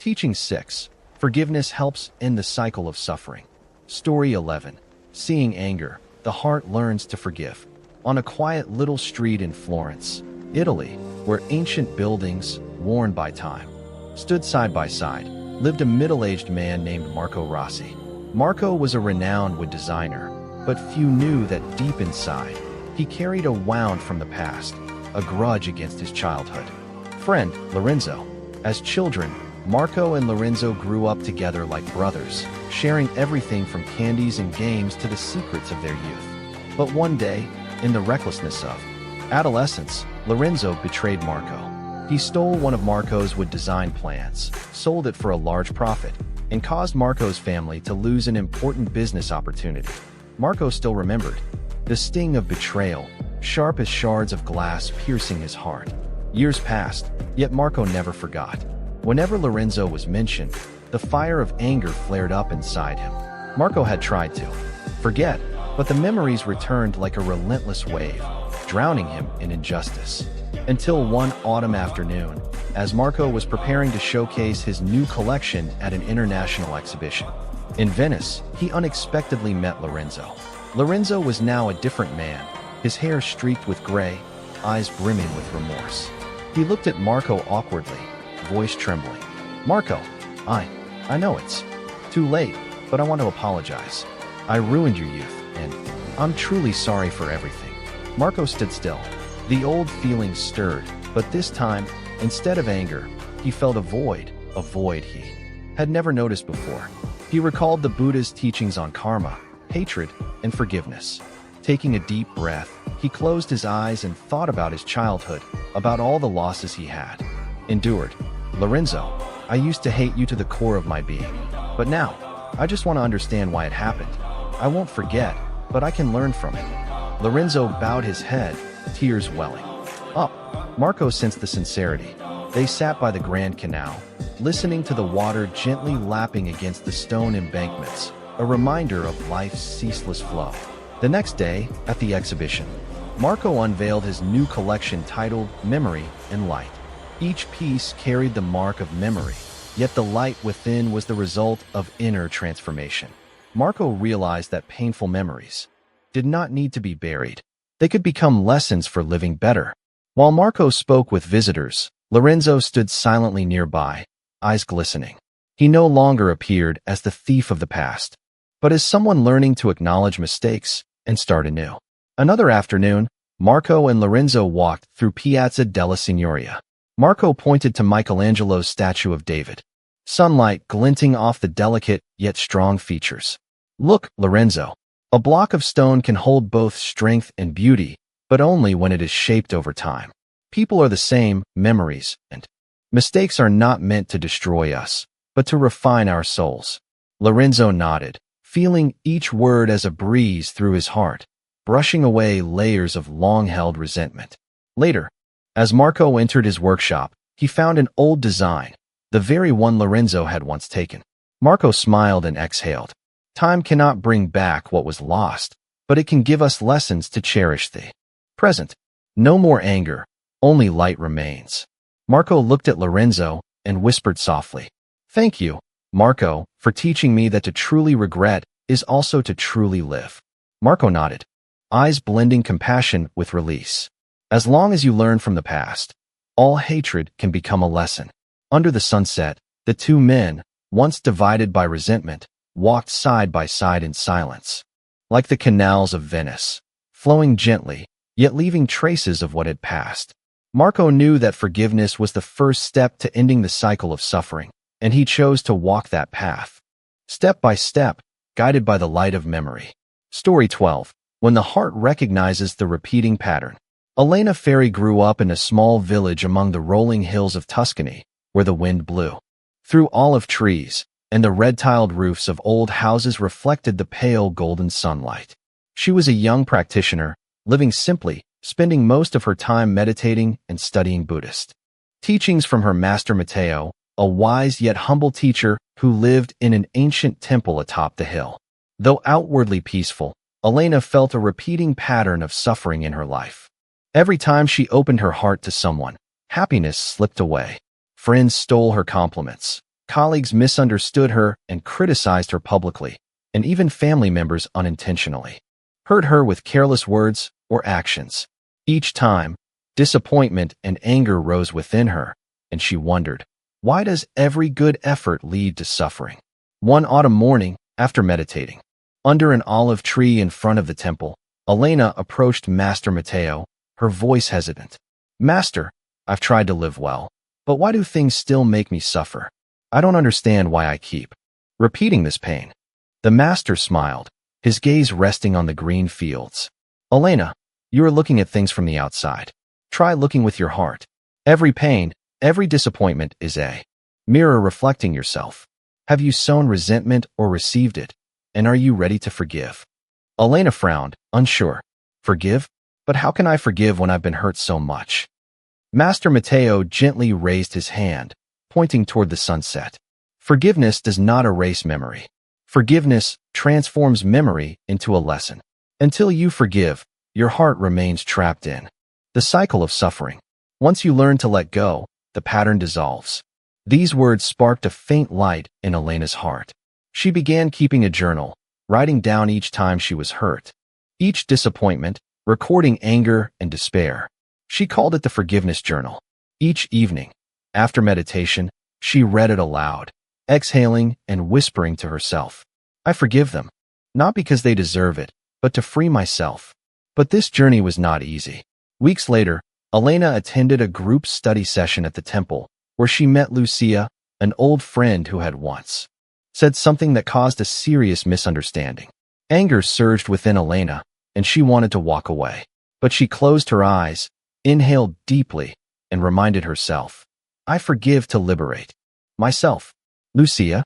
Teaching 6. Forgiveness helps end the cycle of suffering. Story 11. Seeing anger, the heart learns to forgive. On a quiet little street in Florence, Italy, where ancient buildings, worn by time, stood side by side, lived a middle-aged man named Marco Rossi. Marco was a renowned wood designer, but few knew that deep inside, he carried a wound from the past, a grudge against his childhood friend, Lorenzo. As children, Marco and Lorenzo grew up together like brothers, sharing everything from candies and games to the secrets of their youth. But one day, in the recklessness of adolescence, Lorenzo betrayed Marco. He stole one of Marco's wood design plans, sold it for a large profit, and caused Marco's family to lose an important business opportunity. Marco still remembered the sting of betrayal, sharp as shards of glass piercing his heart. Years passed, yet Marco never forgot. Whenever Lorenzo was mentioned, the fire of anger flared up inside him. Marco had tried to forget, but the memories returned like a relentless wave, drowning him in injustice. Until one autumn afternoon, as Marco was preparing to showcase his new collection at an international exhibition. In Venice, he unexpectedly met Lorenzo. Lorenzo was now a different man, his hair streaked with gray, eyes brimming with remorse. He looked at Marco awkwardly, voice trembling. "Marco, I know it's too late, but I want to apologize. I ruined your youth, and I'm truly sorry for everything." Marco stood still. The old feelings stirred, but this time, instead of anger, he felt a void he had never noticed before. He recalled the Buddha's teachings on karma, hatred, and forgiveness. Taking a deep breath, he closed his eyes and thought about his childhood, about all the losses he had endured. "Lorenzo, I used to hate you to the core of my being, but now, I just want to understand why it happened. I won't forget, but I can learn from it." Lorenzo bowed his head, tears welling up. Marco sensed the sincerity. They sat by the Grand Canal, listening to the water gently lapping against the stone embankments, a reminder of life's ceaseless flow. The next day, at the exhibition, Marco unveiled his new collection titled Memory and Light. Each piece carried the mark of memory, yet the light within was the result of inner transformation. Marco realized that painful memories did not need to be buried. They could become lessons for living better. While Marco spoke with visitors, Lorenzo stood silently nearby, eyes glistening. He no longer appeared as the thief of the past, but as someone learning to acknowledge mistakes and start anew. Another afternoon, Marco and Lorenzo walked through Piazza della Signoria. Marco pointed to Michelangelo's statue of David, sunlight glinting off the delicate yet strong features. "Look, Lorenzo, a block of stone can hold both strength and beauty, but only when it is shaped over time. People are the same, memories and mistakes are not meant to destroy us, but to refine our souls." Lorenzo nodded, feeling each word as a breeze through his heart, brushing away layers of long-held resentment. Later, as Marco entered his workshop, he found an old design, the very one Lorenzo had once taken. Marco smiled and exhaled. Time cannot bring back what was lost, but it can give us lessons to cherish the present. No more anger, only light remains. Marco looked at Lorenzo and whispered softly, "Thank you, Marco, for teaching me that to truly regret is also to truly live." Marco nodded, eyes blending compassion with release. As long as you learn from the past, all hatred can become a lesson. Under the sunset, the two men, once divided by resentment, walked side by side in silence, like the canals of Venice, flowing gently, yet leaving traces of what had passed. Marco knew that forgiveness was the first step to ending the cycle of suffering, and he chose to walk that path, step by step, guided by the light of memory. Story 12. When the heart recognizes the repeating pattern. Elena Ferri grew up in a small village among the rolling hills of Tuscany, where the wind blew through olive trees, and the red-tiled roofs of old houses reflected the pale golden sunlight. She was a young practitioner, living simply, spending most of her time meditating and studying Buddhist teachings from her master Matteo, a wise yet humble teacher who lived in an ancient temple atop the hill. Though outwardly peaceful, Elena felt a repeating pattern of suffering in her life. Every time she opened her heart to someone, happiness slipped away. Friends stole her compliments. Colleagues misunderstood her and criticized her publicly, and even family members unintentionally hurt her with careless words or actions. Each time, disappointment and anger rose within her, and she wondered, why does every good effort lead to suffering? One autumn morning, after meditating, under an olive tree in front of the temple, Elena approached Master Mateo, her voice hesitant. Master, I've tried to live well, but why do things still make me suffer? I don't understand why I keep repeating this pain. The master smiled, his gaze resting on the green fields. Elena, you are looking at things from the outside. Try looking with your heart. Every pain, every disappointment is a mirror reflecting yourself. Have you sown resentment or received it? And are you ready to forgive? Elena frowned, unsure. Forgive? But how can I forgive when I've been hurt so much? Master Mateo gently raised his hand, pointing toward the sunset. Forgiveness does not erase memory. Forgiveness transforms memory into a lesson. Until you forgive, your heart remains trapped in the cycle of suffering. Once you learn to let go, the pattern dissolves. These words sparked a faint light in Elena's heart. She began keeping a journal, writing down each time she was hurt, each disappointment, recording anger and despair. She called it the Forgiveness Journal. Each evening, after meditation, she read it aloud, exhaling and whispering to herself, I forgive them, not because they deserve it, but to free myself. But this journey was not easy. Weeks later, Elena attended a group study session at the temple, where she met Lucia, an old friend who had once said something that caused a serious misunderstanding. Anger surged within Elena, and she wanted to walk away. But she closed her eyes, inhaled deeply, and reminded herself, I forgive to liberate myself. Lucia,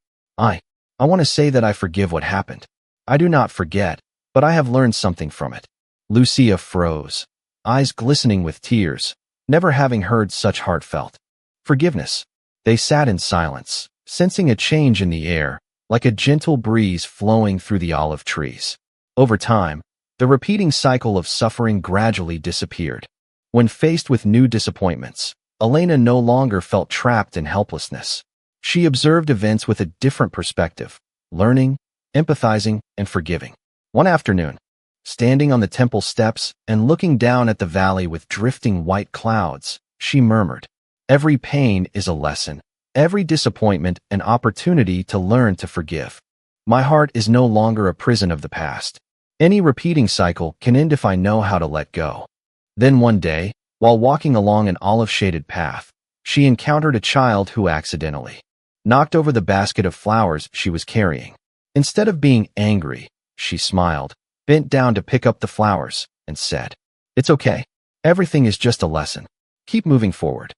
I want to say that I forgive what happened. I do not forget, but I have learned something from it. Lucia froze, eyes glistening with tears, never having heard such heartfelt forgiveness. They sat in silence, sensing a change in the air, like a gentle breeze flowing through the olive trees. Over time, the repeating cycle of suffering gradually disappeared. When faced with new disappointments, Elena no longer felt trapped in helplessness. She observed events with a different perspective, learning, empathizing, and forgiving. One afternoon, standing on the temple steps and looking down at the valley with drifting white clouds, she murmured, every pain is a lesson, every disappointment an opportunity to learn to forgive. My heart is no longer a prison of the past. Any repeating cycle can end if I know how to let go. Then one day, while walking along an olive-shaded path, she encountered a child who accidentally knocked over the basket of flowers she was carrying. Instead of being angry, she smiled, bent down to pick up the flowers, and said, It's okay. Everything is just a lesson. Keep moving forward.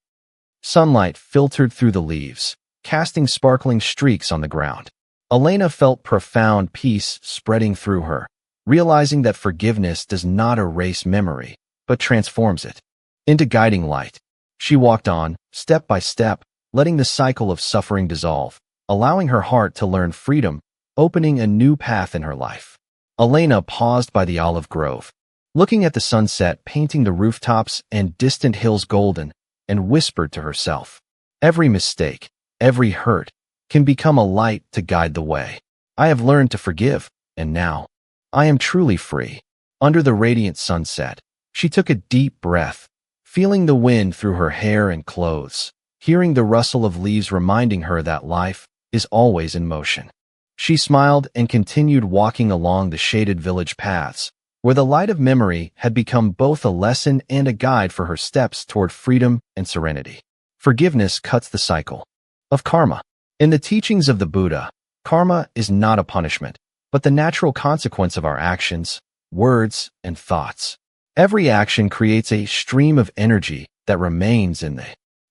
Sunlight filtered through the leaves, casting sparkling streaks on the ground. Elena felt profound peace spreading through her, realizing that forgiveness does not erase memory, but transforms it into guiding light. She walked on, step by step, letting the cycle of suffering dissolve, allowing her heart to learn freedom, opening a new path in her life. Elena paused by the olive grove, looking at the sunset painting the rooftops and distant hills golden, and whispered to herself, every mistake, every hurt, can become a light to guide the way. I have learned to forgive, and now, I am truly free. Under the radiant sunset, she took a deep breath, feeling the wind through her hair and clothes, hearing the rustle of leaves reminding her that life is always in motion. She smiled and continued walking along the shaded village paths, where the light of memory had become both a lesson and a guide for her steps toward freedom and serenity. Forgiveness cuts the cycle of karma. In the teachings of the Buddha, karma is not a punishment, but the natural consequence of our actions, words, and thoughts. Every action creates a stream of energy that remains in the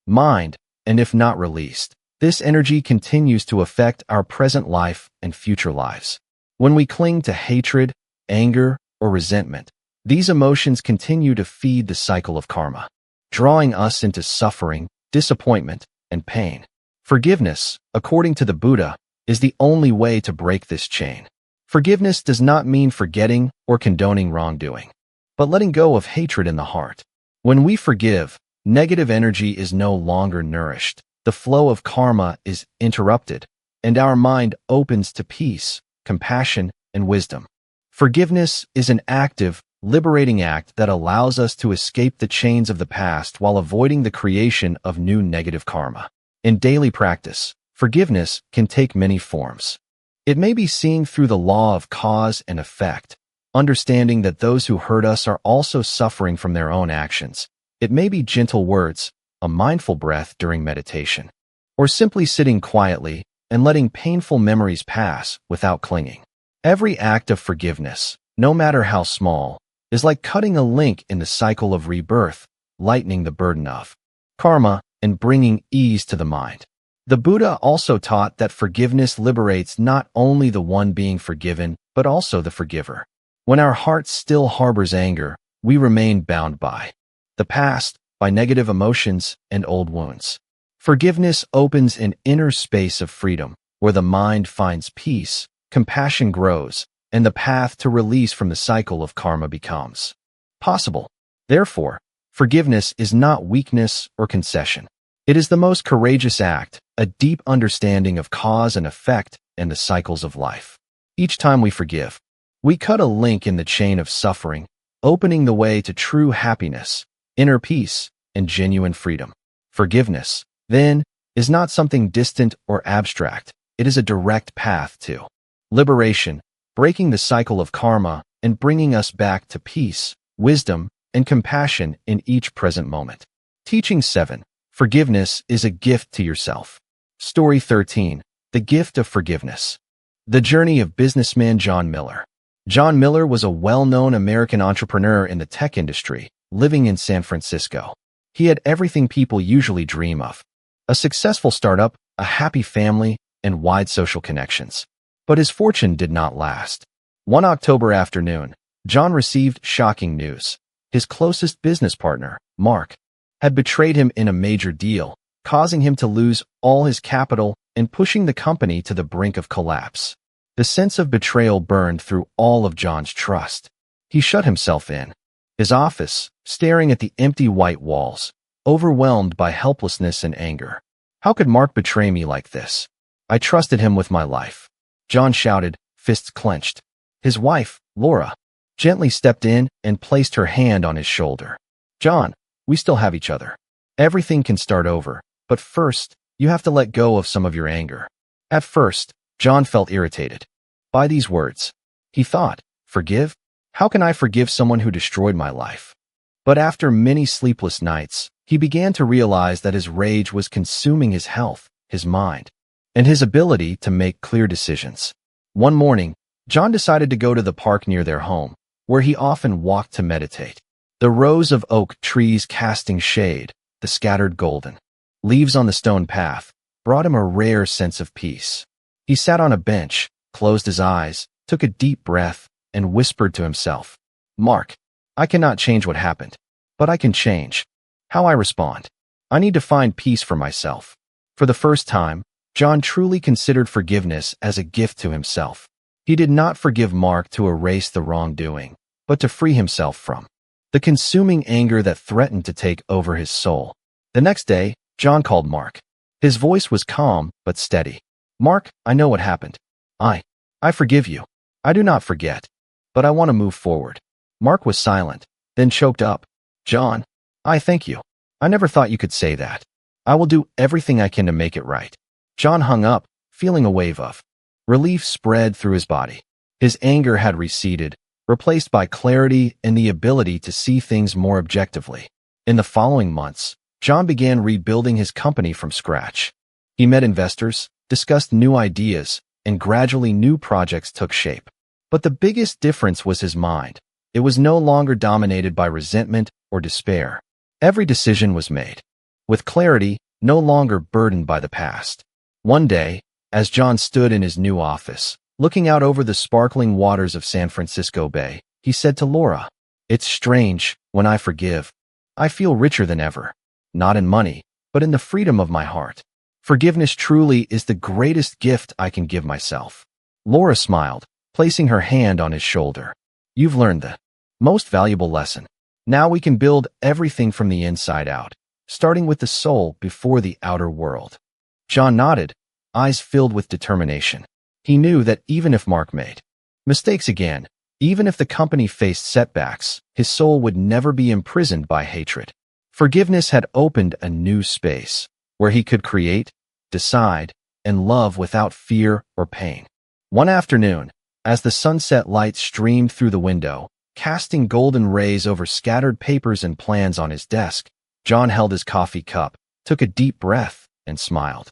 mind, and if not released, this energy continues to affect our present life and future lives. When we cling to hatred, anger, or resentment, these emotions continue to feed the cycle of karma, drawing us into suffering, disappointment, and pain. Forgiveness, according to the Buddha, is the only way to break this chain. Forgiveness does not mean forgetting or condoning wrongdoing, but letting go of hatred in the heart. When we forgive, negative energy is no longer nourished, the flow of karma is interrupted, and our mind opens to peace, compassion, and wisdom. Forgiveness is an active, liberating act that allows us to escape the chains of the past while avoiding the creation of new negative karma. In daily practice, forgiveness can take many forms. It may be seeing through the law of cause and effect, understanding that those who hurt us are also suffering from their own actions. It may be gentle words, a mindful breath during meditation, or simply sitting quietly and letting painful memories pass without clinging. Every act of forgiveness, no matter how small, is like cutting a link in the cycle of rebirth, lightening the burden of karma and bringing ease to the mind. The Buddha also taught that forgiveness liberates not only the one being forgiven, but also the forgiver. When our heart still harbors anger, we remain bound by the past, by negative emotions and old wounds. Forgiveness opens an inner space of freedom, where the mind finds peace, compassion grows, and the path to release from the cycle of karma becomes possible. Therefore, forgiveness is not weakness or concession. It is the most courageous act, a deep understanding of cause and effect and the cycles of life. Each time we forgive, we cut a link in the chain of suffering, opening the way to true happiness, inner peace, and genuine freedom. Forgiveness, then, is not something distant or abstract. It is a direct path to liberation, breaking the cycle of karma and bringing us back to peace, wisdom, and compassion in each present moment. Teaching 7. Forgiveness is a gift to yourself. Story 13. The Gift of Forgiveness. The journey of businessman John Miller. John Miller was a well-known American entrepreneur in the tech industry, living in San Francisco. He had everything people usually dream of: a successful startup, a happy family, and wide social connections. But his fortune did not last. One October afternoon, John received shocking news. His closest business partner, Mark, had betrayed him in a major deal, causing him to lose all his capital and pushing the company to the brink of collapse. The sense of betrayal burned through all of John's trust. He shut himself in his office, staring at the empty white walls, overwhelmed by helplessness and anger. How could Mark betray me like this? I trusted him with my life. John shouted, fists clenched. His wife, Laura, gently stepped in and placed her hand on his shoulder. John, we still have each other. Everything can start over, but first, you have to let go of some of your anger. At first, John felt irritated by these words. He thought, forgive? How can I forgive someone who destroyed my life? But after many sleepless nights, he began to realize that his rage was consuming his health, his mind, and his ability to make clear decisions. One morning, John decided to go to the park near their home, where he often walked to meditate. The rows of oak trees casting shade, the scattered golden leaves on the stone path, brought him a rare sense of peace. He sat on a bench, closed his eyes, took a deep breath, and whispered to himself, Mark, I cannot change what happened, but I can change how I respond. I need to find peace for myself. For the first time, John truly considered forgiveness as a gift to himself. He did not forgive Mark to erase the wrongdoing, but to free himself from the consuming anger that threatened to take over his soul. The next day, John called Mark. His voice was calm but steady. Mark, I know what happened. I forgive you. I do not forget. But I want to move forward. Mark was silent, then choked up. John, I thank you. I never thought you could say that. I will do everything I can to make it right. John hung up, feeling a wave of relief spread through his body. His anger had receded, replaced by clarity and the ability to see things more objectively. In the following months, John began rebuilding his company from scratch. He met investors, discussed new ideas, and gradually new projects took shape. But the biggest difference was his mind. It was no longer dominated by resentment or despair. Every decision was made with clarity, no longer burdened by the past. One day, as John stood in his new office, looking out over the sparkling waters of San Francisco Bay, he said to Laura, It's strange, when I forgive, I feel richer than ever. Not in money, but in the freedom of my heart. Forgiveness truly is the greatest gift I can give myself. Laura smiled, placing her hand on his shoulder. You've learned the most valuable lesson. Now we can build everything from the inside out. starting with the soul before the outer world. John nodded, eyes filled with determination. He knew that even if Mark made mistakes again, even if the company faced setbacks, his soul would never be imprisoned by hatred. Forgiveness had opened a new space where he could create, decide, and love without fear or pain. One afternoon, as the sunset light streamed through the window, casting golden rays over scattered papers and plans on his desk, John held his coffee cup, took a deep breath, and smiled.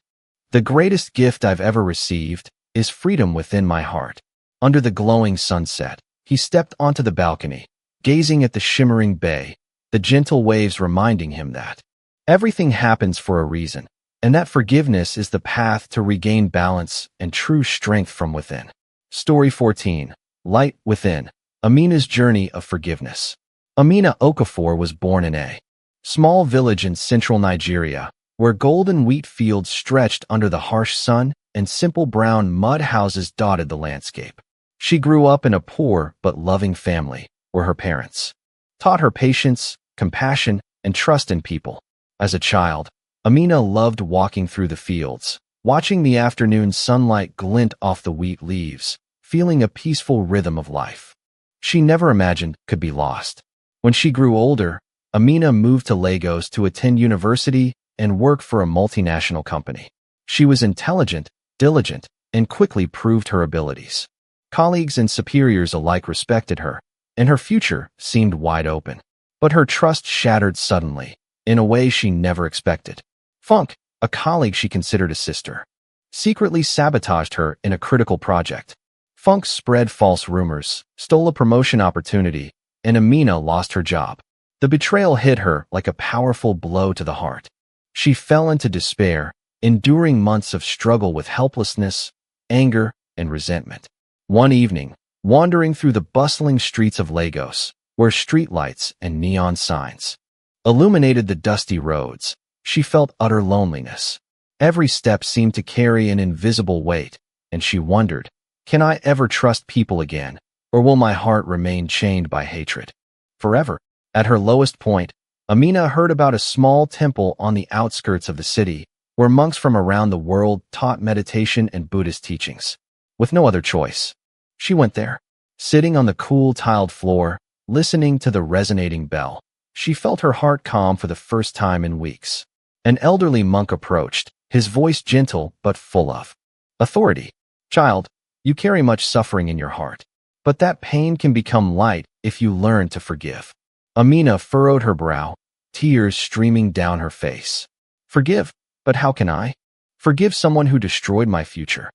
"The greatest gift I've ever received is freedom within my heart." Under the glowing sunset, he stepped onto the balcony, gazing at the shimmering bay, the gentle waves reminding him that everything happens for a reason, and that forgiveness is the path to regain balance and true strength from within. Story 14. Light Within. Amina's Journey of Forgiveness. Amina Okafor was born in a small village in central Nigeria, where golden wheat fields stretched under the harsh sun and simple brown mud houses dotted the landscape. She grew up in a poor but loving family, where her parents taught her patience, compassion, and trust in people. As a child, Amina loved walking through the fields, watching the afternoon sunlight glint off the wheat leaves, feeling a peaceful rhythm of life she never imagined could be lost. When she grew older, Amina moved to Lagos to attend university and work for a multinational company. She was intelligent, diligent, and quickly proved her abilities. Colleagues and superiors alike respected her, and her future seemed wide open. But her trust shattered suddenly, in a way she never expected. Funk, a colleague she considered a sister, secretly sabotaged her in a critical project. Funk spread false rumors, stole a promotion opportunity, and Amina lost her job. The betrayal hit her like a powerful blow to the heart. She fell into despair, enduring months of struggle with helplessness, anger, and resentment. One evening, wandering through the bustling streets of Lagos, where streetlights and neon signs illuminated the dusty roads, she felt utter loneliness. Every step seemed to carry an invisible weight, and she wondered, can I ever trust people again, or will my heart remain chained by hatred forever? At her lowest point, Amina heard about a small temple on the outskirts of the city, where monks from around the world taught meditation and Buddhist teachings. With no other choice, she went there. Sitting on the cool tiled floor, listening to the resonating bell, she felt her heart calm for the first time in weeks. An elderly monk approached, his voice gentle but full of authority. "Child, you carry much suffering in your heart, but that pain can become light if you learn to forgive." Amina furrowed her brow, tears streaming down her face. "Forgive? But how can I forgive someone who destroyed my future?"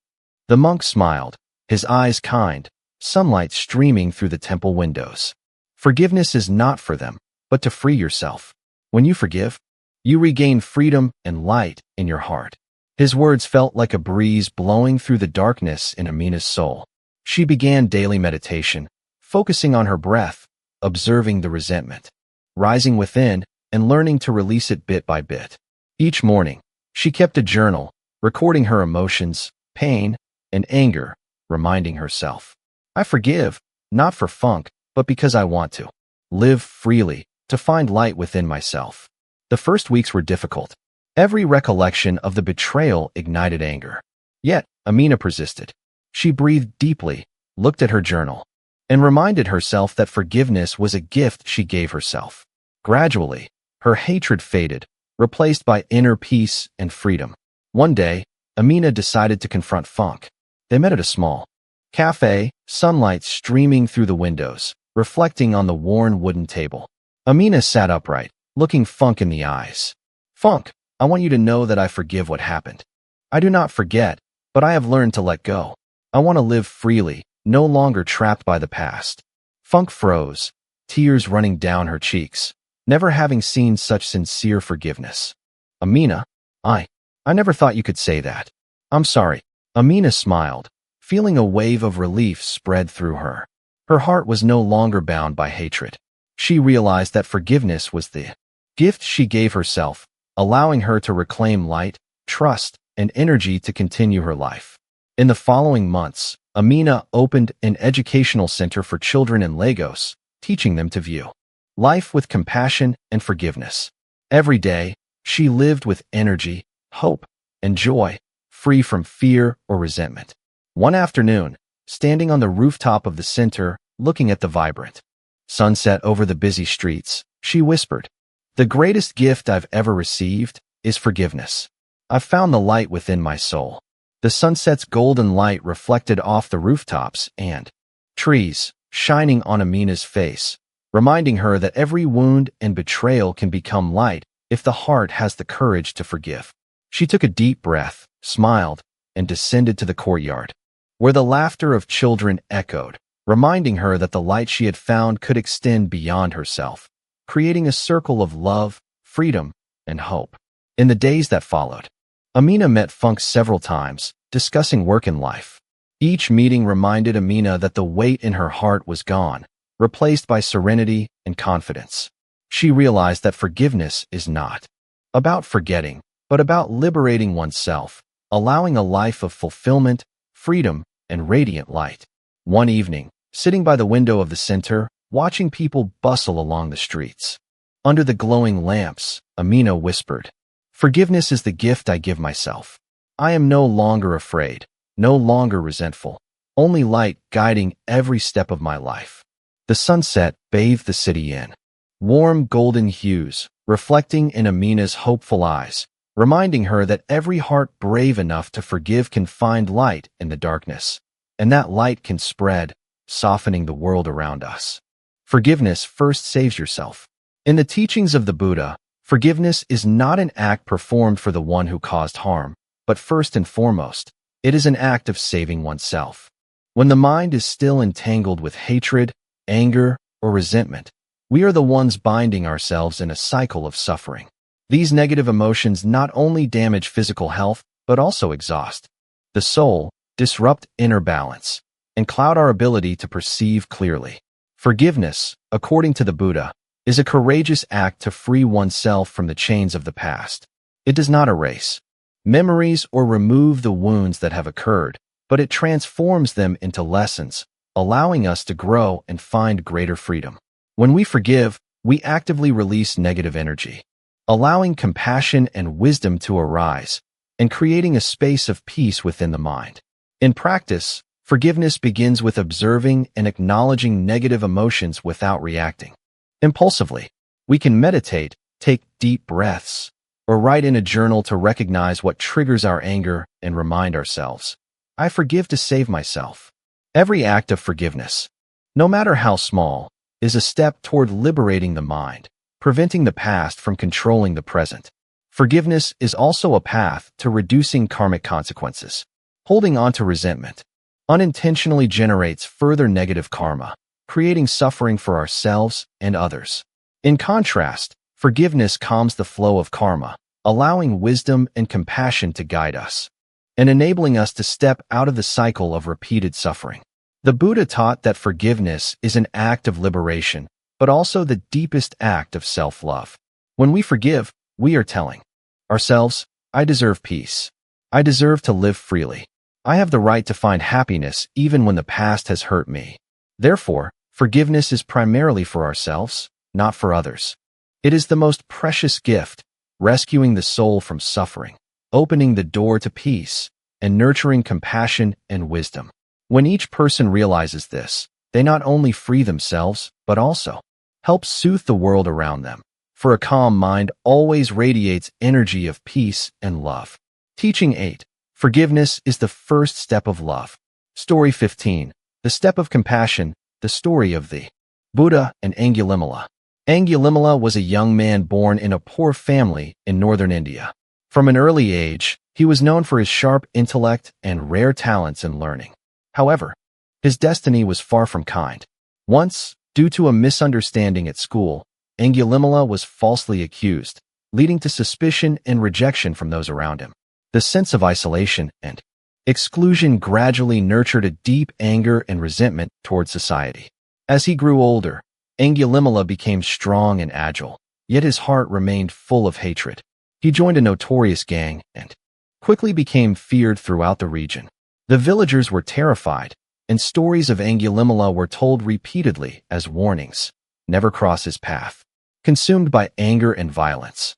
The monk smiled, his eyes kind, sunlight streaming through the temple windows. "Forgiveness is not for them, but to free yourself. When you forgive, you regain freedom and light in your heart." His words felt like a breeze blowing through the darkness in Amina's soul. She began daily meditation, focusing on her breath, observing the resentment rising within, and learning to release it bit by bit. Each morning, she kept a journal, recording her emotions, pain, and anger, reminding herself, "I forgive, not for funk, but because I want to live freely, to find light within myself." The first weeks were difficult. Every recollection of the betrayal ignited anger. Yet, Amina persisted. She breathed deeply, looked at her journal, and reminded herself that forgiveness was a gift she gave herself. Gradually, her hatred faded, replaced by inner peace and freedom. One day, Amina decided to confront Funk. They met at a small cafe, sunlight streaming through the windows, reflecting on the worn wooden table. Amina sat upright, looking Funk in the eyes. "Funk, I want you to know that I forgive what happened. I do not forget, but I have learned to let go. I want to live freely, no longer trapped by the past." Funk froze, tears running down her cheeks, never having seen such sincere forgiveness. "Amina, I never thought you could say that. I'm sorry." Amina smiled, feeling a wave of relief spread through her. Her heart was no longer bound by hatred. She realized that forgiveness was the gift she gave herself, allowing her to reclaim light, trust, and energy to continue her life. In the following months, Amina opened an educational center for children in Lagos, teaching them to view life with compassion and forgiveness. Every day, She lived with energy, hope, and joy, free from fear or resentment. One afternoon, standing on the rooftop of the center, looking at the vibrant sunset over the busy streets, she whispered, "The greatest gift I've ever received is forgiveness. I've found the light within my soul." The sunset's golden light reflected off the rooftops and trees, shining on Amina's face, reminding her that every wound and betrayal can become light if the heart has the courage to forgive. She took a deep breath, smiled, and descended to the courtyard, where the laughter of children echoed, reminding her that the light she had found could extend beyond herself, creating a circle of love, freedom, and hope. In the days that followed, Amina met Funk several times, discussing work and life. Each meeting reminded Amina that the weight in her heart was gone, replaced by serenity and confidence. She realized that forgiveness is not about forgetting, but about liberating oneself, allowing a life of fulfillment, freedom, and radiant light. One evening, sitting by the window of the center, watching people bustle along the streets, under the glowing lamps, Amina whispered, "Forgiveness is the gift I give myself. I am no longer afraid, no longer resentful, only light guiding every step of my life." The sunset bathed the city in warm golden hues, reflecting in Amina's hopeful eyes, reminding her that every heart brave enough to forgive can find light in the darkness, and that light can spread, softening the world around us. Forgiveness first saves yourself. In the teachings of the Buddha, forgiveness is not an act performed for the one who caused harm, but first and foremost, it is an act of saving oneself. When the mind is still entangled with hatred, anger, or resentment, we are the ones binding ourselves in a cycle of suffering. These negative emotions not only damage physical health, but also exhaust the soul, disrupt inner balance, and cloud our ability to perceive clearly. Forgiveness, according to the Buddha, is a courageous act to free oneself from the chains of the past. It does not erase memories or remove the wounds that have occurred, but it transforms them into lessons, allowing us to grow and find greater freedom. When we forgive, we actively release negative energy, allowing compassion and wisdom to arise, and creating a space of peace within the mind. In practice, forgiveness begins with observing and acknowledging negative emotions without reacting impulsively. We can meditate, take deep breaths, or write in a journal to recognize what triggers our anger and remind ourselves, "I forgive to save myself." Every act of forgiveness, no matter how small, is a step toward liberating the mind, preventing the past from controlling the present. Forgiveness is also a path to reducing karmic consequences. Holding on to resentment unintentionally generates further negative karma, creating suffering for ourselves and others. In contrast, forgiveness calms the flow of karma, allowing wisdom and compassion to guide us, and enabling us to step out of the cycle of repeated suffering. The Buddha taught that forgiveness is an act of liberation, but also the deepest act of self-love. When we forgive, we are telling ourselves, "I deserve peace. I deserve to live freely. I have the right to find happiness even when the past has hurt me." Therefore, forgiveness is primarily for ourselves, not for others. It is the most precious gift, rescuing the soul from suffering, opening the door to peace, and nurturing compassion and wisdom. When each person realizes this, they not only free themselves, but also help soothe the world around them. For a calm mind always radiates energy of peace and love. Teaching 8. Forgiveness is the first step of love. Story 15. The Step of Compassion, the story of the Buddha and Angulimala. Angulimala was a young man born in a poor family in northern India. From an early age, he was known for his sharp intellect and rare talents in learning. However, his destiny was far from kind. Once, due to a misunderstanding at school, Angulimala was falsely accused, leading to suspicion and rejection from those around him. The sense of isolation and exclusion gradually nurtured a deep anger and resentment toward society. As he grew older, Angulimala became strong and agile, yet his heart remained full of hatred. He joined a notorious gang and quickly became feared throughout the region. The villagers were terrified, and stories of Angulimala were told repeatedly as warnings, "Never cross his path." Consumed by anger and violence,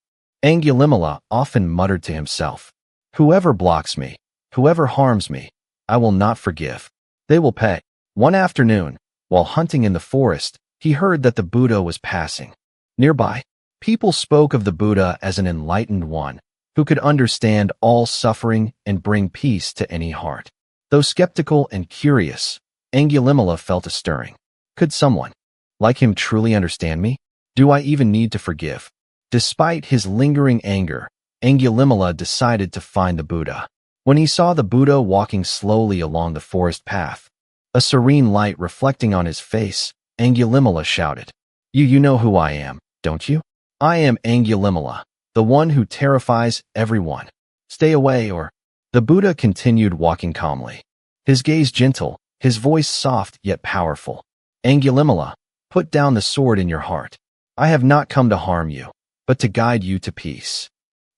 Angulimala often muttered to himself, "Whoever blocks me, whoever harms me, I will not forgive. They will pay." One afternoon, while hunting in the forest, he heard that the Buddha was passing. Nearby, people spoke of the Buddha as an enlightened one who could understand all suffering and bring peace to any heart. Though skeptical and curious, Angulimala felt a stirring. Could someone like him truly understand me? Do I even need to forgive? Despite his lingering anger, Angulimala decided to find the Buddha. When he saw the Buddha walking slowly along the forest path, a serene light reflecting on his face, Angulimala shouted, You know who I am, don't you? I am Angulimala, the one who terrifies everyone. Stay away or—" The Buddha continued walking calmly, his gaze gentle, his voice soft yet powerful. "Angulimala, put down the sword in your heart. I have not come to harm you, but to guide you to peace."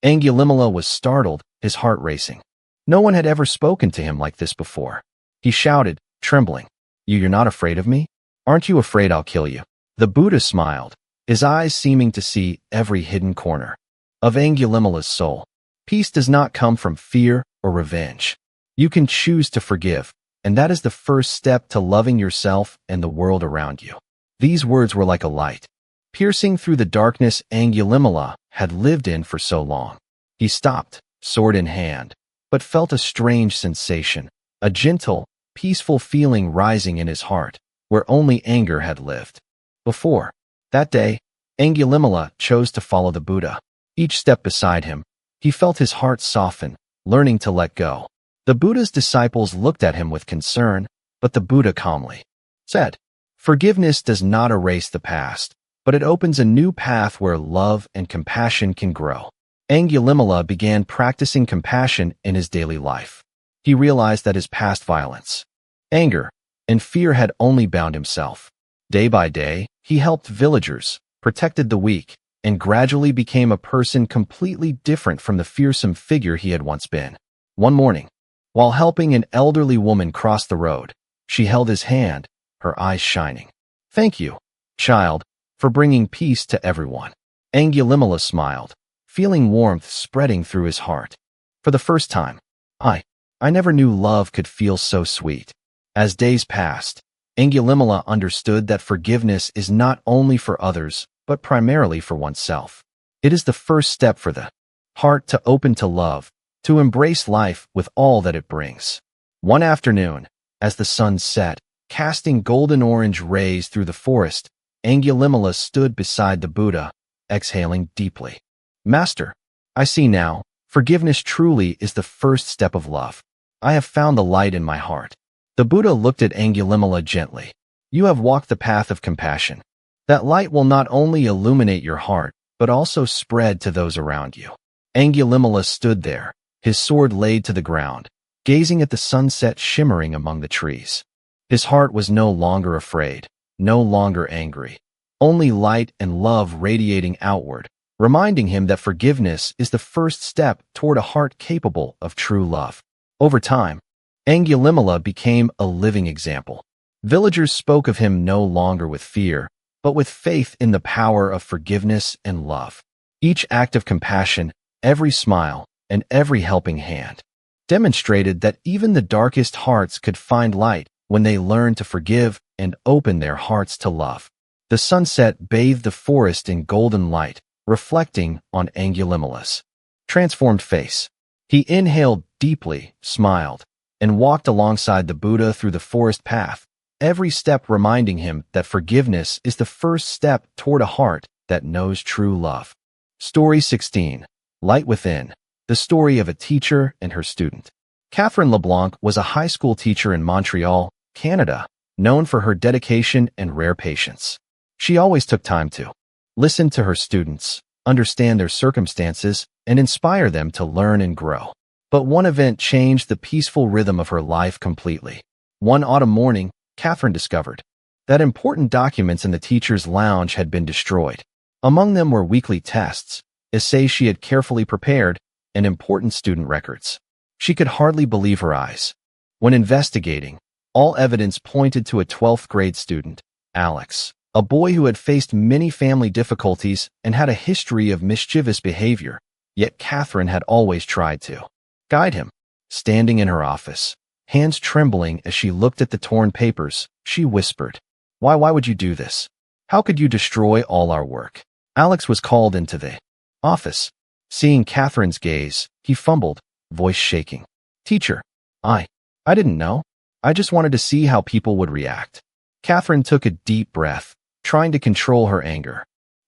Angulimala was startled, his heart racing. No one had ever spoken to him like this before. He shouted, trembling, You're not afraid of me? Aren't you afraid I'll kill you?" The Buddha smiled, his eyes seeming to see every hidden corner of Angulimala's soul. Peace does not come from fear or revenge. You can choose to forgive, and that is the first step to loving yourself and the world around you. These words were like a light, piercing through the darkness Angulimala had lived in for so long. He stopped, sword in hand, but felt a strange sensation, a gentle, peaceful feeling rising in his heart, where only anger had lived before. That day, Angulimala chose to follow the Buddha. Each step beside him, he felt his heart soften, learning to let go. The Buddha's disciples looked at him with concern, but the Buddha calmly said, "Forgiveness does not erase the past, but it opens a new path where love and compassion can grow." Angulimala began practicing compassion in his daily life. He realized that his past violence, anger, and fear had only bound himself. Day by day, he helped villagers, protected the weak, and gradually became a person completely different from the fearsome figure he had once been. One morning, while helping an elderly woman cross the road, she held his hand, her eyes shining. "Thank you, child, for bringing peace to everyone." Angulimala smiled, feeling warmth spreading through his heart. For the first time, I never knew love could feel so sweet. As days passed, Angulimala understood that forgiveness is not only for others, but primarily for oneself. It is the first step for the heart to open to love, to embrace life with all that it brings. One afternoon, as the sun set, casting golden-orange rays through the forest, Angulimala stood beside the Buddha, exhaling deeply. "Master, I see now, forgiveness truly is the first step of love. I have found the light in my heart." The Buddha looked at Angulimala gently. "You have walked the path of compassion. That light will not only illuminate your heart, but also spread to those around you." Angulimala stood there, his sword laid to the ground, gazing at the sunset shimmering among the trees. His heart was no longer afraid, no longer angry, only light and love radiating outward, reminding him that forgiveness is the first step toward a heart capable of true love. Over time, Angulimala became a living example. Villagers spoke of him no longer with fear, but with faith in the power of forgiveness and love. Each act of compassion, every smile, and every helping hand demonstrated that even the darkest hearts could find light when they learned to forgive and open their hearts to love. The sunset bathed the forest in golden light, reflecting on Angulimala's transformed face. He inhaled deeply, smiled, and walked alongside the Buddha through the forest path, every step reminding him that forgiveness is the first step toward a heart that knows true love. Story 16. Light Within. The story of a teacher and her student. Catherine LeBlanc was a high school teacher in Montreal, Canada, known for her dedication and rare patience. She always took time to listen to her students, understand their circumstances, and inspire them to learn and grow. But one event changed the peaceful rhythm of her life completely. One autumn morning, Catherine discovered that important documents in the teacher's lounge had been destroyed. Among them were weekly tests, essays she had carefully prepared, and important student records. She could hardly believe her eyes. When investigating, all evidence pointed to a 12th grade student, Alex, a boy who had faced many family difficulties and had a history of mischievous behavior, yet Catherine had always tried to guide him. Standing in her office, hands trembling as she looked at the torn papers, she whispered, Why would you do this? How could you destroy all our work?" Alex was called into the office. Seeing Catherine's gaze, he fumbled, voice shaking. "Teacher, I didn't know. I just wanted to see how people would react." Catherine took a deep breath, trying to control her anger.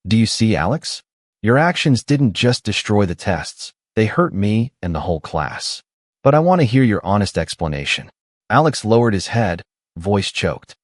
"Do you see, Alex? Your actions didn't just destroy the tests. They hurt me and the whole class. But I want to hear your honest explanation." Alex lowered his head, voice choked.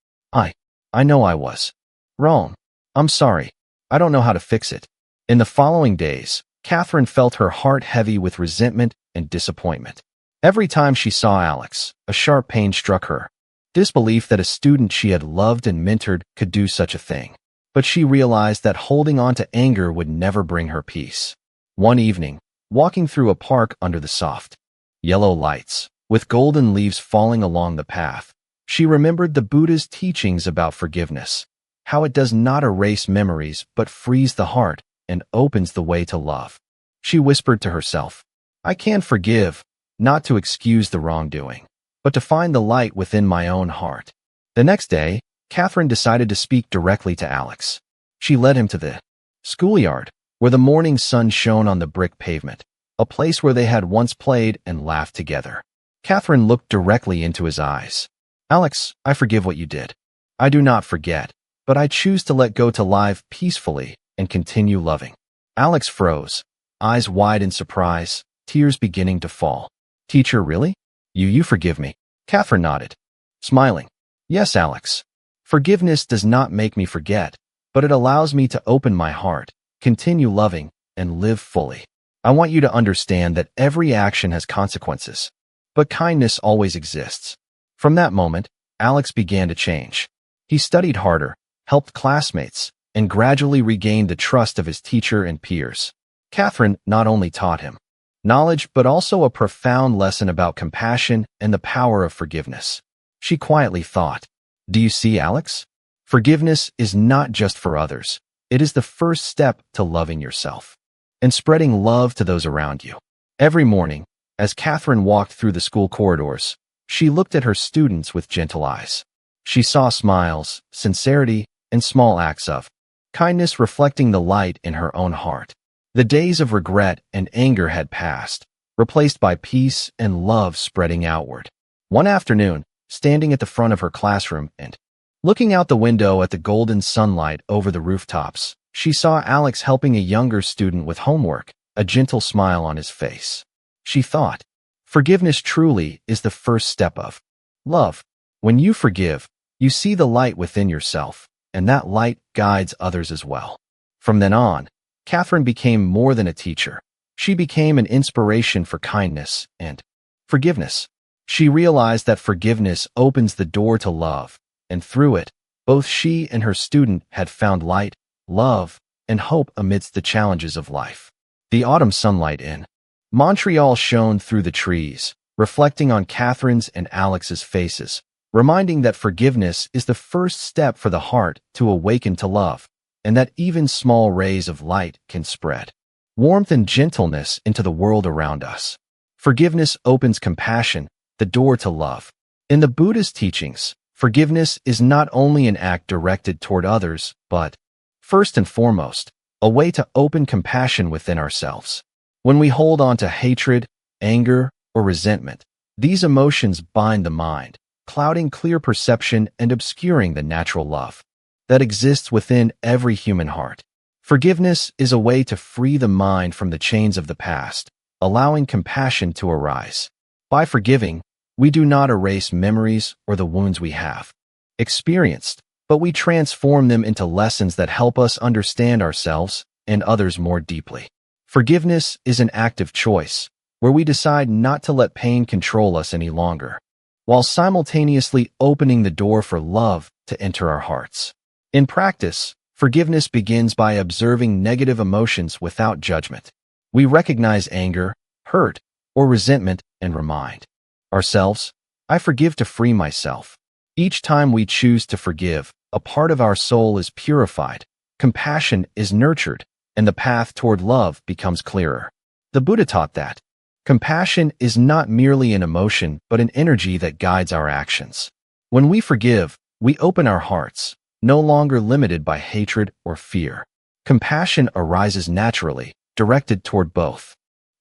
I know I was wrong. I'm sorry. I don't know how to fix it." In the following days, Catherine felt her heart heavy with resentment and disappointment. Every time she saw Alex, a sharp pain struck her. Disbelief that a student she had loved and mentored could do such a thing. But she realized that holding on to anger would never bring her peace. One evening, walking through a park under the soft yellow lights, with golden leaves falling along the path, she remembered the Buddha's teachings about forgiveness, how it does not erase memories but frees the heart and opens the way to love. She whispered to herself, "I can forgive, not to excuse the wrongdoing, but to find the light within my own heart." The next day, Catherine decided to speak directly to Alex. She led him to the schoolyard, where the morning sun shone on the brick pavement, a place where they had once played and laughed together. Catherine looked directly into his eyes. "Alex, I forgive what you did. I do not forget, but I choose to let go to live peacefully and continue loving." Alex froze, eyes wide in surprise, tears beginning to fall. "Teacher, really? You forgive me?" Catherine nodded, smiling. "Yes, Alex. Forgiveness does not make me forget, but it allows me to open my heart, continue loving, and live fully. I want you to understand that every action has consequences, but kindness always exists." From that moment, Alex began to change. He studied harder, helped classmates, and gradually regained the trust of his teacher and peers. Catherine not only taught him knowledge but also a profound lesson about compassion and the power of forgiveness. She quietly thought, "Do you see, Alex? Forgiveness is not just for others. It is the first step to loving yourself and spreading love to those around you." Every morning, as Catherine walked through the school corridors, she looked at her students with gentle eyes. She saw smiles, sincerity, and small acts of kindness reflecting the light in her own heart. The days of regret and anger had passed, replaced by peace and love spreading outward. One afternoon, standing at the front of her classroom and looking out the window at the golden sunlight over the rooftops, she saw Alex helping a younger student with homework, a gentle smile on his face. She thought, forgiveness truly is the first step of love. When you forgive, you see the light within yourself, and that light guides others as well. From then on, Catherine became more than a teacher. She became an inspiration for kindness and forgiveness. She realized that forgiveness opens the door to love, and through it, both she and her student had found light, love, and hope amidst the challenges of life. The autumn sunlight in Montreal shone through the trees, reflecting on Catherine's and Alex's faces, reminding that forgiveness is the first step for the heart to awaken to love, and that even small rays of light can spread warmth and gentleness into the world around us. Forgiveness opens compassion, the door to love. In the Buddhist teachings, forgiveness is not only an act directed toward others, but, first and foremost, a way to open compassion within ourselves. When we hold on to hatred, anger, or resentment, these emotions bind the mind, clouding clear perception and obscuring the natural love that exists within every human heart. Forgiveness is a way to free the mind from the chains of the past, allowing compassion to arise. By forgiving, we do not erase memories or the wounds we have experienced, but we transform them into lessons that help us understand ourselves and others more deeply. Forgiveness is an active choice, where we decide not to let pain control us any longer, while simultaneously opening the door for love to enter our hearts. In practice, forgiveness begins by observing negative emotions without judgment. We recognize anger, hurt, or resentment and remind ourselves, "I forgive to free myself." Each time we choose to forgive, a part of our soul is purified, compassion is nurtured, and the path toward love becomes clearer. The Buddha taught that compassion is not merely an emotion, but an energy that guides our actions. When we forgive, we open our hearts, no longer limited by hatred or fear. Compassion arises naturally, directed toward both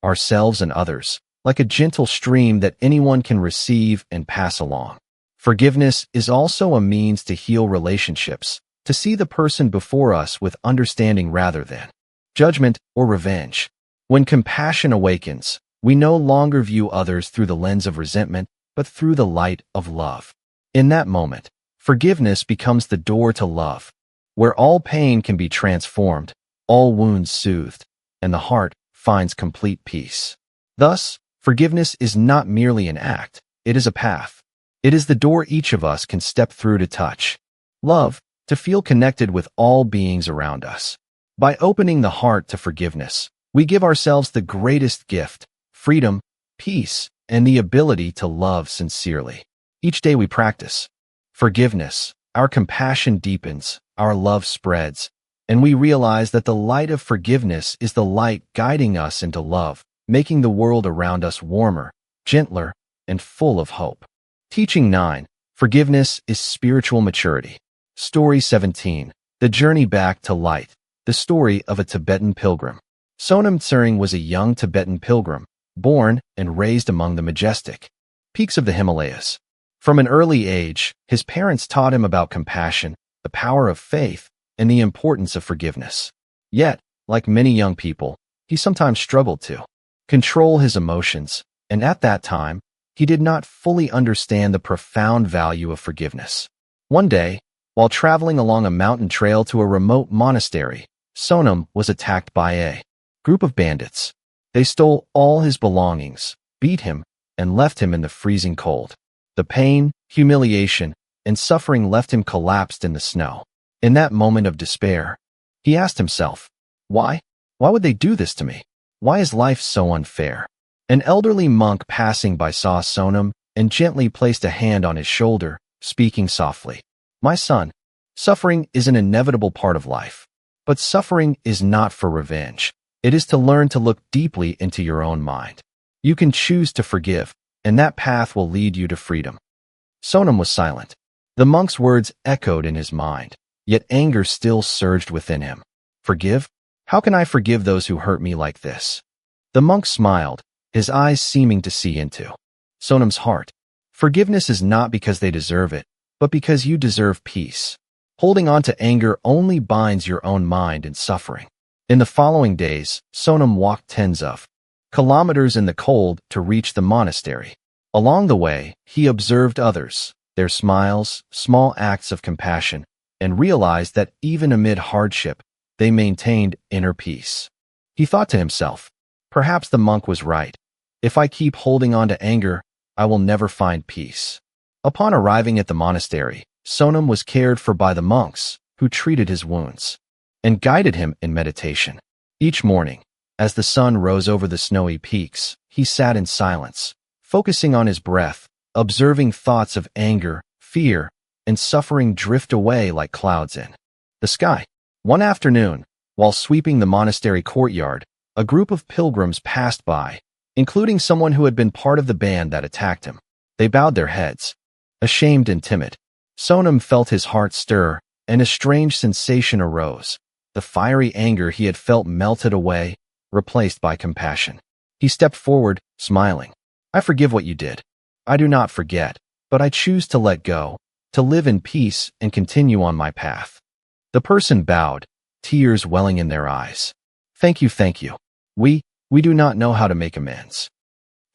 ourselves and others, like a gentle stream that anyone can receive and pass along. Forgiveness is also a means to heal relationships, to see the person before us with understanding rather than judgment or revenge. When compassion awakens, we no longer view others through the lens of resentment, but through the light of love. In that moment, forgiveness becomes the door to love, where all pain can be transformed, all wounds soothed, and the heart finds complete peace. Thus, forgiveness is not merely an act, it is a path. It is the door each of us can step through to touch love, to feel connected with all beings around us. By opening the heart to forgiveness, we give ourselves the greatest gift, freedom, peace, and the ability to love sincerely. Each day we practice forgiveness, our compassion deepens, our love spreads, and we realize that the light of forgiveness is the light guiding us into love, making the world around us warmer, gentler, and full of hope. Teaching 9. Forgiveness is spiritual maturity. Story 17. The Journey Back to Light. The story of a Tibetan pilgrim. Sonam Tsering was a young Tibetan pilgrim, born and raised among the majestic peaks of the Himalayas. From an early age, his parents taught him about compassion, the power of faith, and the importance of forgiveness. Yet, like many young people, he sometimes struggled to control his emotions, and at that time, he did not fully understand the profound value of forgiveness. One day, while traveling along a mountain trail to a remote monastery, Sonam was attacked by a group of bandits. They stole all his belongings, beat him, and left him in the freezing cold. The pain, humiliation, and suffering left him collapsed in the snow. In that moment of despair, he asked himself, Why? Why would they do this to me? Why is life so unfair? An elderly monk passing by saw Sonam and gently placed a hand on his shoulder, speaking softly. My son, suffering is an inevitable part of life. But suffering is not for revenge. It is to learn to look deeply into your own mind. You can choose to forgive, and that path will lead you to freedom. Sonam was silent. The monk's words echoed in his mind, yet anger still surged within him. Forgive? How can I forgive those who hurt me like this? The monk smiled, his eyes seeming to see into Sonam's heart. Forgiveness is not because they deserve it, but because you deserve peace. Holding on to anger only binds your own mind in suffering. In the following days, Sonam walked tens of kilometers in the cold to reach the monastery. Along the way, he observed others, their smiles, small acts of compassion, and realized that even amid hardship, they maintained inner peace. He thought to himself, perhaps the monk was right. If I keep holding on to anger, I will never find peace. Upon arriving at the monastery, Sonam was cared for by the monks, who treated his wounds and guided him in meditation. Each morning, as the sun rose over the snowy peaks, he sat in silence, focusing on his breath, observing thoughts of anger, fear, and suffering drift away like clouds in the sky. One afternoon, while sweeping the monastery courtyard, a group of pilgrims passed by, including someone who had been part of the band that attacked him. They bowed their heads, ashamed and timid. Sonam felt his heart stir, and a strange sensation arose. The fiery anger he had felt melted away, replaced by compassion. He stepped forward, smiling. I forgive what you did. I do not forget, but I choose to let go, to live in peace and continue on my path. The person bowed, tears welling in their eyes. Thank you, thank you. We do not know how to make amends.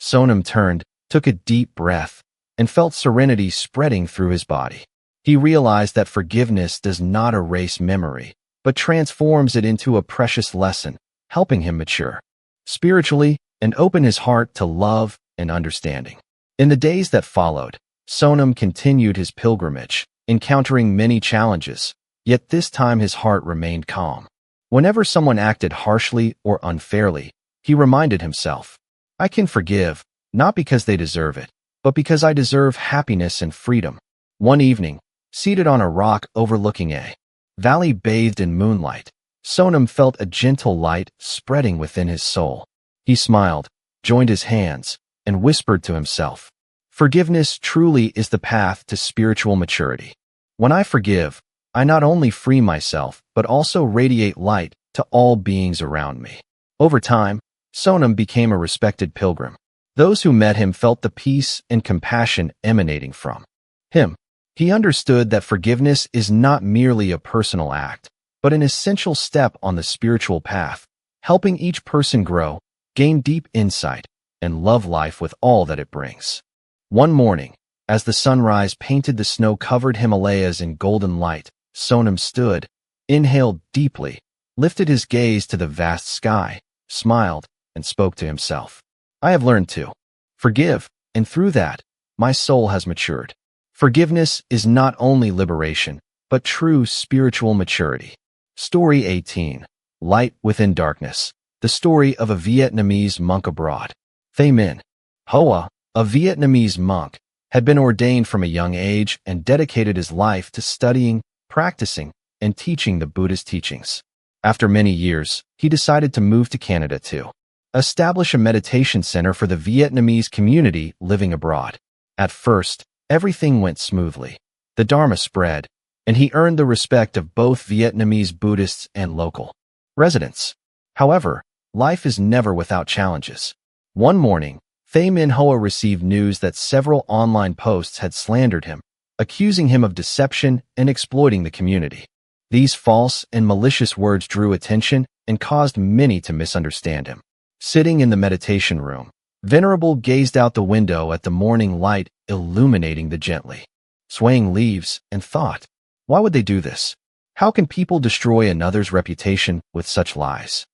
Sonam turned, took a deep breath, and felt serenity spreading through his body. He realized that forgiveness does not erase memory, but transforms it into a precious lesson, helping him mature spiritually and open his heart to love and understanding. In the days that followed, Sonam continued his pilgrimage, encountering many challenges, yet this time his heart remained calm. Whenever someone acted harshly or unfairly, he reminded himself, I can forgive, not because they deserve it, but because I deserve happiness and freedom. One evening, Seated on a rock overlooking a valley bathed in moonlight, Sonam felt a gentle light spreading within his soul. He smiled, joined his hands, and whispered to himself, "Forgiveness truly is the path to spiritual maturity. When I forgive, I not only free myself but also radiate light to all beings around me." Over time, Sonam became a respected pilgrim. Those who met him felt the peace and compassion emanating from him. He understood that forgiveness is not merely a personal act, but an essential step on the spiritual path, helping each person grow, gain deep insight, and love life with all that it brings. One morning, as the sunrise painted the snow-covered Himalayas in golden light, Sonam stood, inhaled deeply, lifted his gaze to the vast sky, smiled, and spoke to himself. "I have learned to forgive, and through that, my soul has matured." Forgiveness is not only liberation, but true spiritual maturity. Story 18. Light Within Darkness. The story of a Vietnamese monk abroad. Thay Minh Hoa, a Vietnamese monk, had been ordained from a young age and dedicated his life to studying, practicing, and teaching the Buddhist teachings. After many years, he decided to move to Canada to establish a meditation center for the Vietnamese community living abroad. At first, everything went smoothly. The Dharma spread, and he earned the respect of both Vietnamese Buddhists and local residents. However, life is never without challenges. One morning, Thay Minh Hoa received news that several online posts had slandered him, accusing him of deception and exploiting the community. These false and malicious words drew attention and caused many to misunderstand him. Sitting in the meditation room, Venerable gazed out the window at the morning light illuminating the gently swaying leaves and thought, "Why would they do this? How can people destroy another's reputation with such lies?"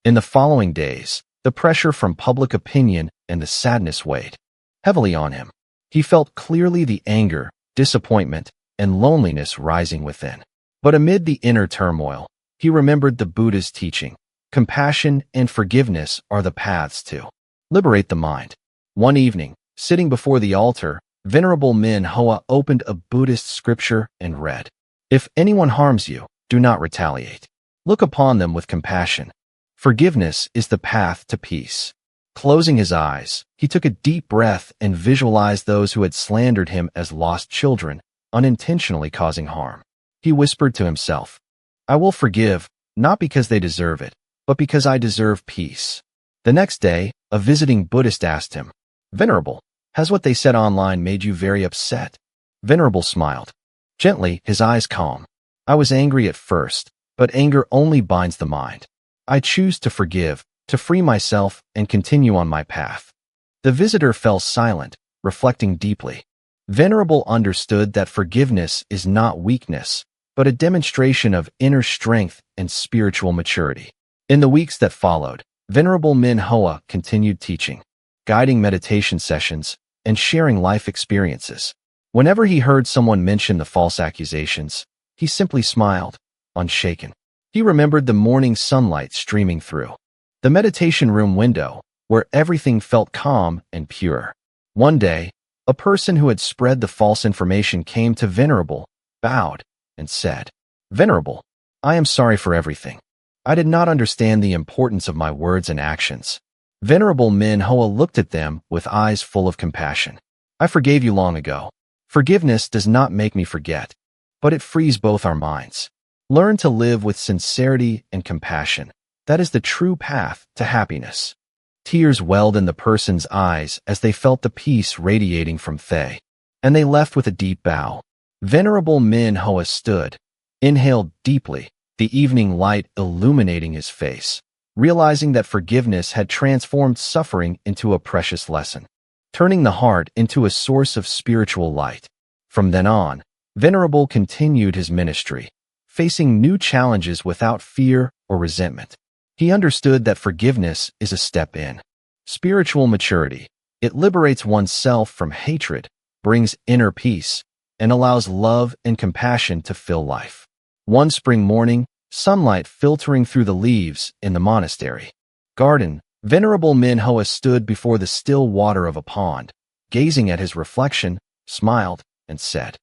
In the following days, the pressure from public opinion and the sadness weighed heavily on him. He felt clearly the anger, disappointment, and loneliness rising within. But amid the inner turmoil, he remembered the Buddha's teaching. Compassion and forgiveness are the paths to liberate the mind. One evening, sitting before the altar, Venerable Minh Hoa opened a Buddhist scripture and read, "If anyone harms you, do not retaliate. Look upon them with compassion. Forgiveness is the path to peace." Closing his eyes, he took a deep breath and visualized those who had slandered him as lost children, unintentionally causing harm. He whispered to himself, "I will forgive, not because they deserve it, but because I deserve peace." The next day, a visiting Buddhist asked him, "Venerable, has what they said online made you very upset?" Venerable smiled. Gently, his eyes calm. "I was angry at first, but anger only binds the mind. I choose to forgive, to free myself and continue on my path." The visitor fell silent, reflecting deeply. Venerable understood that forgiveness is not weakness, but a demonstration of inner strength and spiritual maturity. In the weeks that followed, Venerable Minh Hoa continued teaching, guiding meditation sessions, and sharing life experiences. Whenever he heard someone mention the false accusations, he simply smiled, unshaken. He remembered the morning sunlight streaming through the meditation room window, where everything felt calm and pure. One day, a person who had spread the false information came to Venerable, bowed, and said, "Venerable, I am sorry for everything. I did not understand the importance of my words and actions." Venerable Minh Hoa looked at them with eyes full of compassion. "I forgave you long ago. Forgiveness does not make me forget, but it frees both our minds. Learn to live with sincerity and compassion. That is the true path to happiness." Tears welled in the person's eyes as they felt the peace radiating from Thay, and they left with a deep bow. Venerable Minh Hoa stood, inhaled deeply, the evening light illuminating his face, realizing that forgiveness had transformed suffering into a precious lesson, turning the heart into a source of spiritual light. From then on, Venerable continued his ministry, facing new challenges without fear or resentment. He understood that forgiveness is a step in spiritual maturity. It liberates oneself from hatred, brings inner peace, and allows love and compassion to fill life. One spring morning, sunlight filtering through the leaves in the monastery garden, Venerable Minh Hoa stood before the still water of a pond, gazing at his reflection, smiled, and said,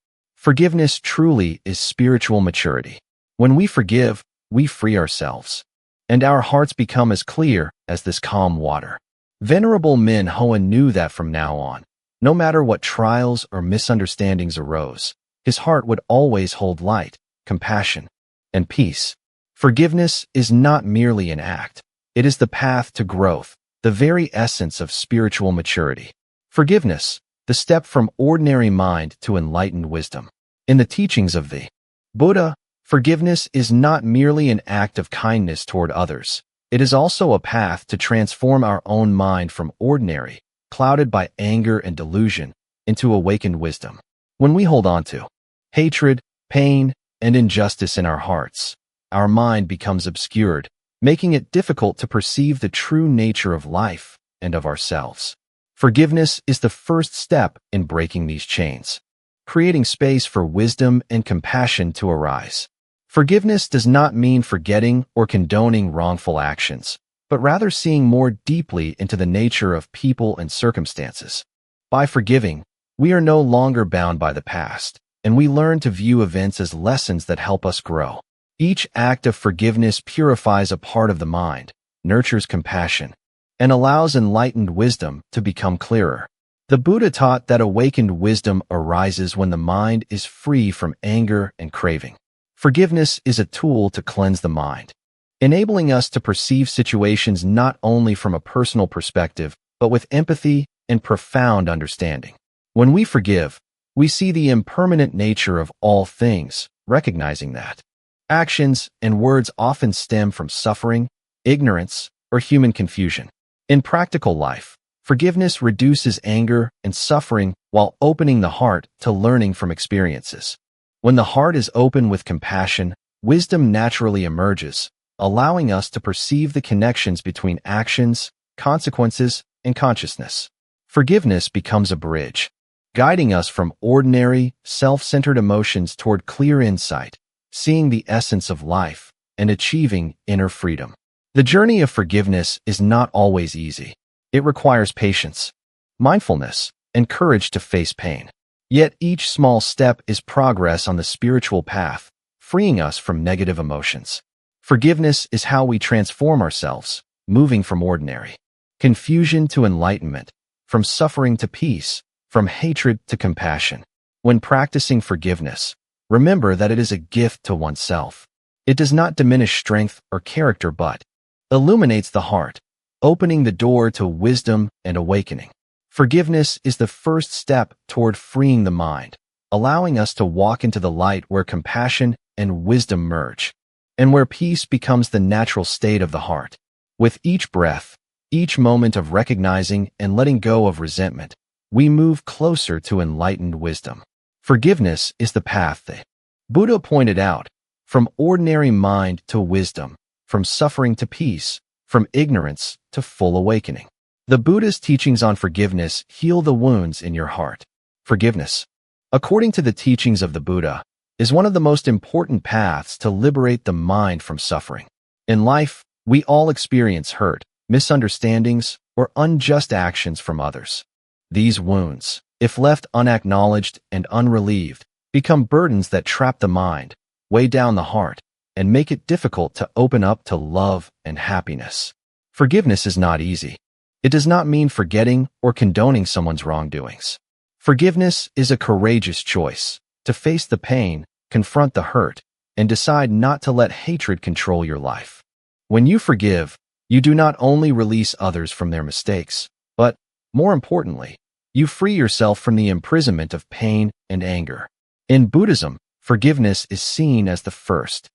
Forgiveness truly is spiritual maturity. When we forgive, we free ourselves, and our hearts become as clear as this calm water. Venerable Min Hoan knew that from now on, no matter what trials or misunderstandings arose, his heart would always hold light, compassion, and peace. Forgiveness is not merely an act. It is the path to growth, the very essence of spiritual maturity. Forgiveness, the step from ordinary mind to enlightened wisdom. In the teachings of the Buddha, forgiveness is not merely an act of kindness toward others. It is also a path to transform our own mind from ordinary, clouded by anger and delusion, into awakened wisdom. When we hold on to hatred, pain, and injustice in our hearts, our mind becomes obscured, making it difficult to perceive the true nature of life and of ourselves. Forgiveness is the first step in breaking these chains, creating space for wisdom and compassion to arise. Forgiveness does not mean forgetting or condoning wrongful actions, but rather seeing more deeply into the nature of people and circumstances. By forgiving, we are no longer bound by the past, and we learn to view events as lessons that help us grow. Each act of forgiveness purifies a part of the mind, nurtures compassion, and allows enlightened wisdom to become clearer. The Buddha taught that awakened wisdom arises when the mind is free from anger and craving. Forgiveness is a tool to cleanse the mind, enabling us to perceive situations not only from a personal perspective, but with empathy and profound understanding. When we forgive, we see the impermanent nature of all things, recognizing that actions and words often stem from suffering, ignorance, or human confusion. In practical life, forgiveness reduces anger and suffering while opening the heart to learning from experiences. When the heart is open with compassion, wisdom naturally emerges, allowing us to perceive the connections between actions, consequences, and consciousness. Forgiveness becomes a bridge, guiding us from ordinary, self-centered emotions toward clear insight, seeing the essence of life, and achieving inner freedom. The journey of forgiveness is not always easy. It requires patience, mindfulness, and courage to face pain. Yet each small step is progress on the spiritual path, freeing us from negative emotions. Forgiveness is how we transform ourselves, moving from ordinary confusion to enlightenment, from suffering to peace, from hatred to compassion. When practicing forgiveness, remember that it is a gift to oneself. It does not diminish strength or character but illuminates the heart, opening the door to wisdom and awakening. Forgiveness is the first step toward freeing the mind, allowing us to walk into the light where compassion and wisdom merge, and where peace becomes the natural state of the heart. With each breath, each moment of recognizing and letting go of resentment, we move closer to enlightened wisdom. Forgiveness is the path the Buddha pointed out, from ordinary mind to wisdom, from suffering to peace, from ignorance to full awakening. The Buddha's teachings on forgiveness heal the wounds in your heart. Forgiveness, according to the teachings of the Buddha, is one of the most important paths to liberate the mind from suffering. In life, we all experience hurt, misunderstandings, or unjust actions from others. These wounds, if left unacknowledged and unrelieved, become burdens that trap the mind, weigh down the heart, and make it difficult to open up to love and happiness. Forgiveness is not easy. It does not mean forgetting or condoning someone's wrongdoings. Forgiveness is a courageous choice to face the pain, confront the hurt, and decide not to let hatred control your life. When you forgive, you do not only release others from their mistakes, but, more importantly, you free yourself from the imprisonment of pain and anger. In Buddhism, forgiveness is seen as the first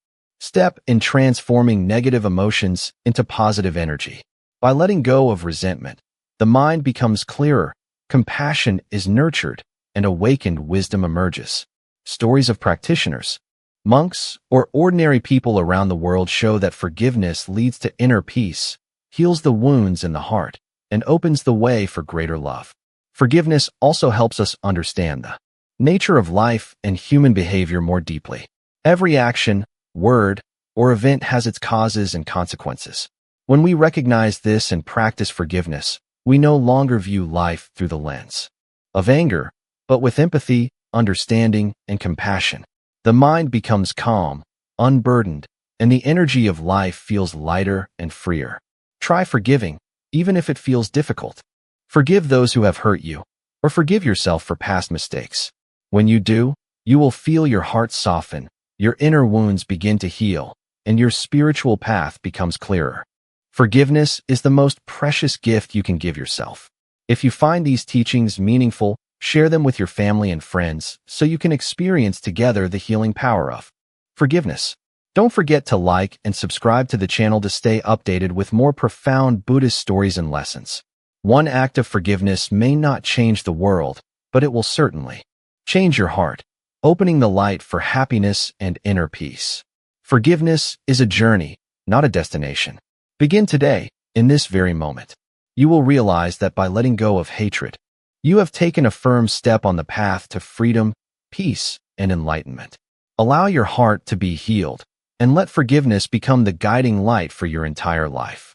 step in transforming negative emotions into positive energy. By letting go of resentment, the mind becomes clearer, compassion is nurtured, and awakened wisdom emerges. Stories of practitioners, monks, or ordinary people around the world show that forgiveness leads to inner peace, heals the wounds in the heart, and opens the way for greater love. Forgiveness also helps us understand the nature of life and human behavior more deeply. Every action, word, or event has its causes and consequences. When we recognize this and practice forgiveness, we no longer view life through the lens of anger, but with empathy, understanding, and compassion. The mind becomes calm, unburdened, and the energy of life feels lighter and freer. Try forgiving, even if it feels difficult. Forgive those who have hurt you, or forgive yourself for past mistakes. When you do, you will feel your heart soften, your inner wounds begin to heal, and your spiritual path becomes clearer. Forgiveness is the most precious gift you can give yourself. If you find these teachings meaningful, share them with your family and friends so you can experience together the healing power of forgiveness. Don't forget to like and subscribe to the channel to stay updated with more profound Buddhist stories and lessons. One act of forgiveness may not change the world, but it will certainly change your heart, opening the light for happiness and inner peace. Forgiveness is a journey, not a destination. Begin today, in this very moment. You will realize that by letting go of hatred, you have taken a firm step on the path to freedom, peace, and enlightenment. Allow your heart to be healed, and let forgiveness become the guiding light for your entire life.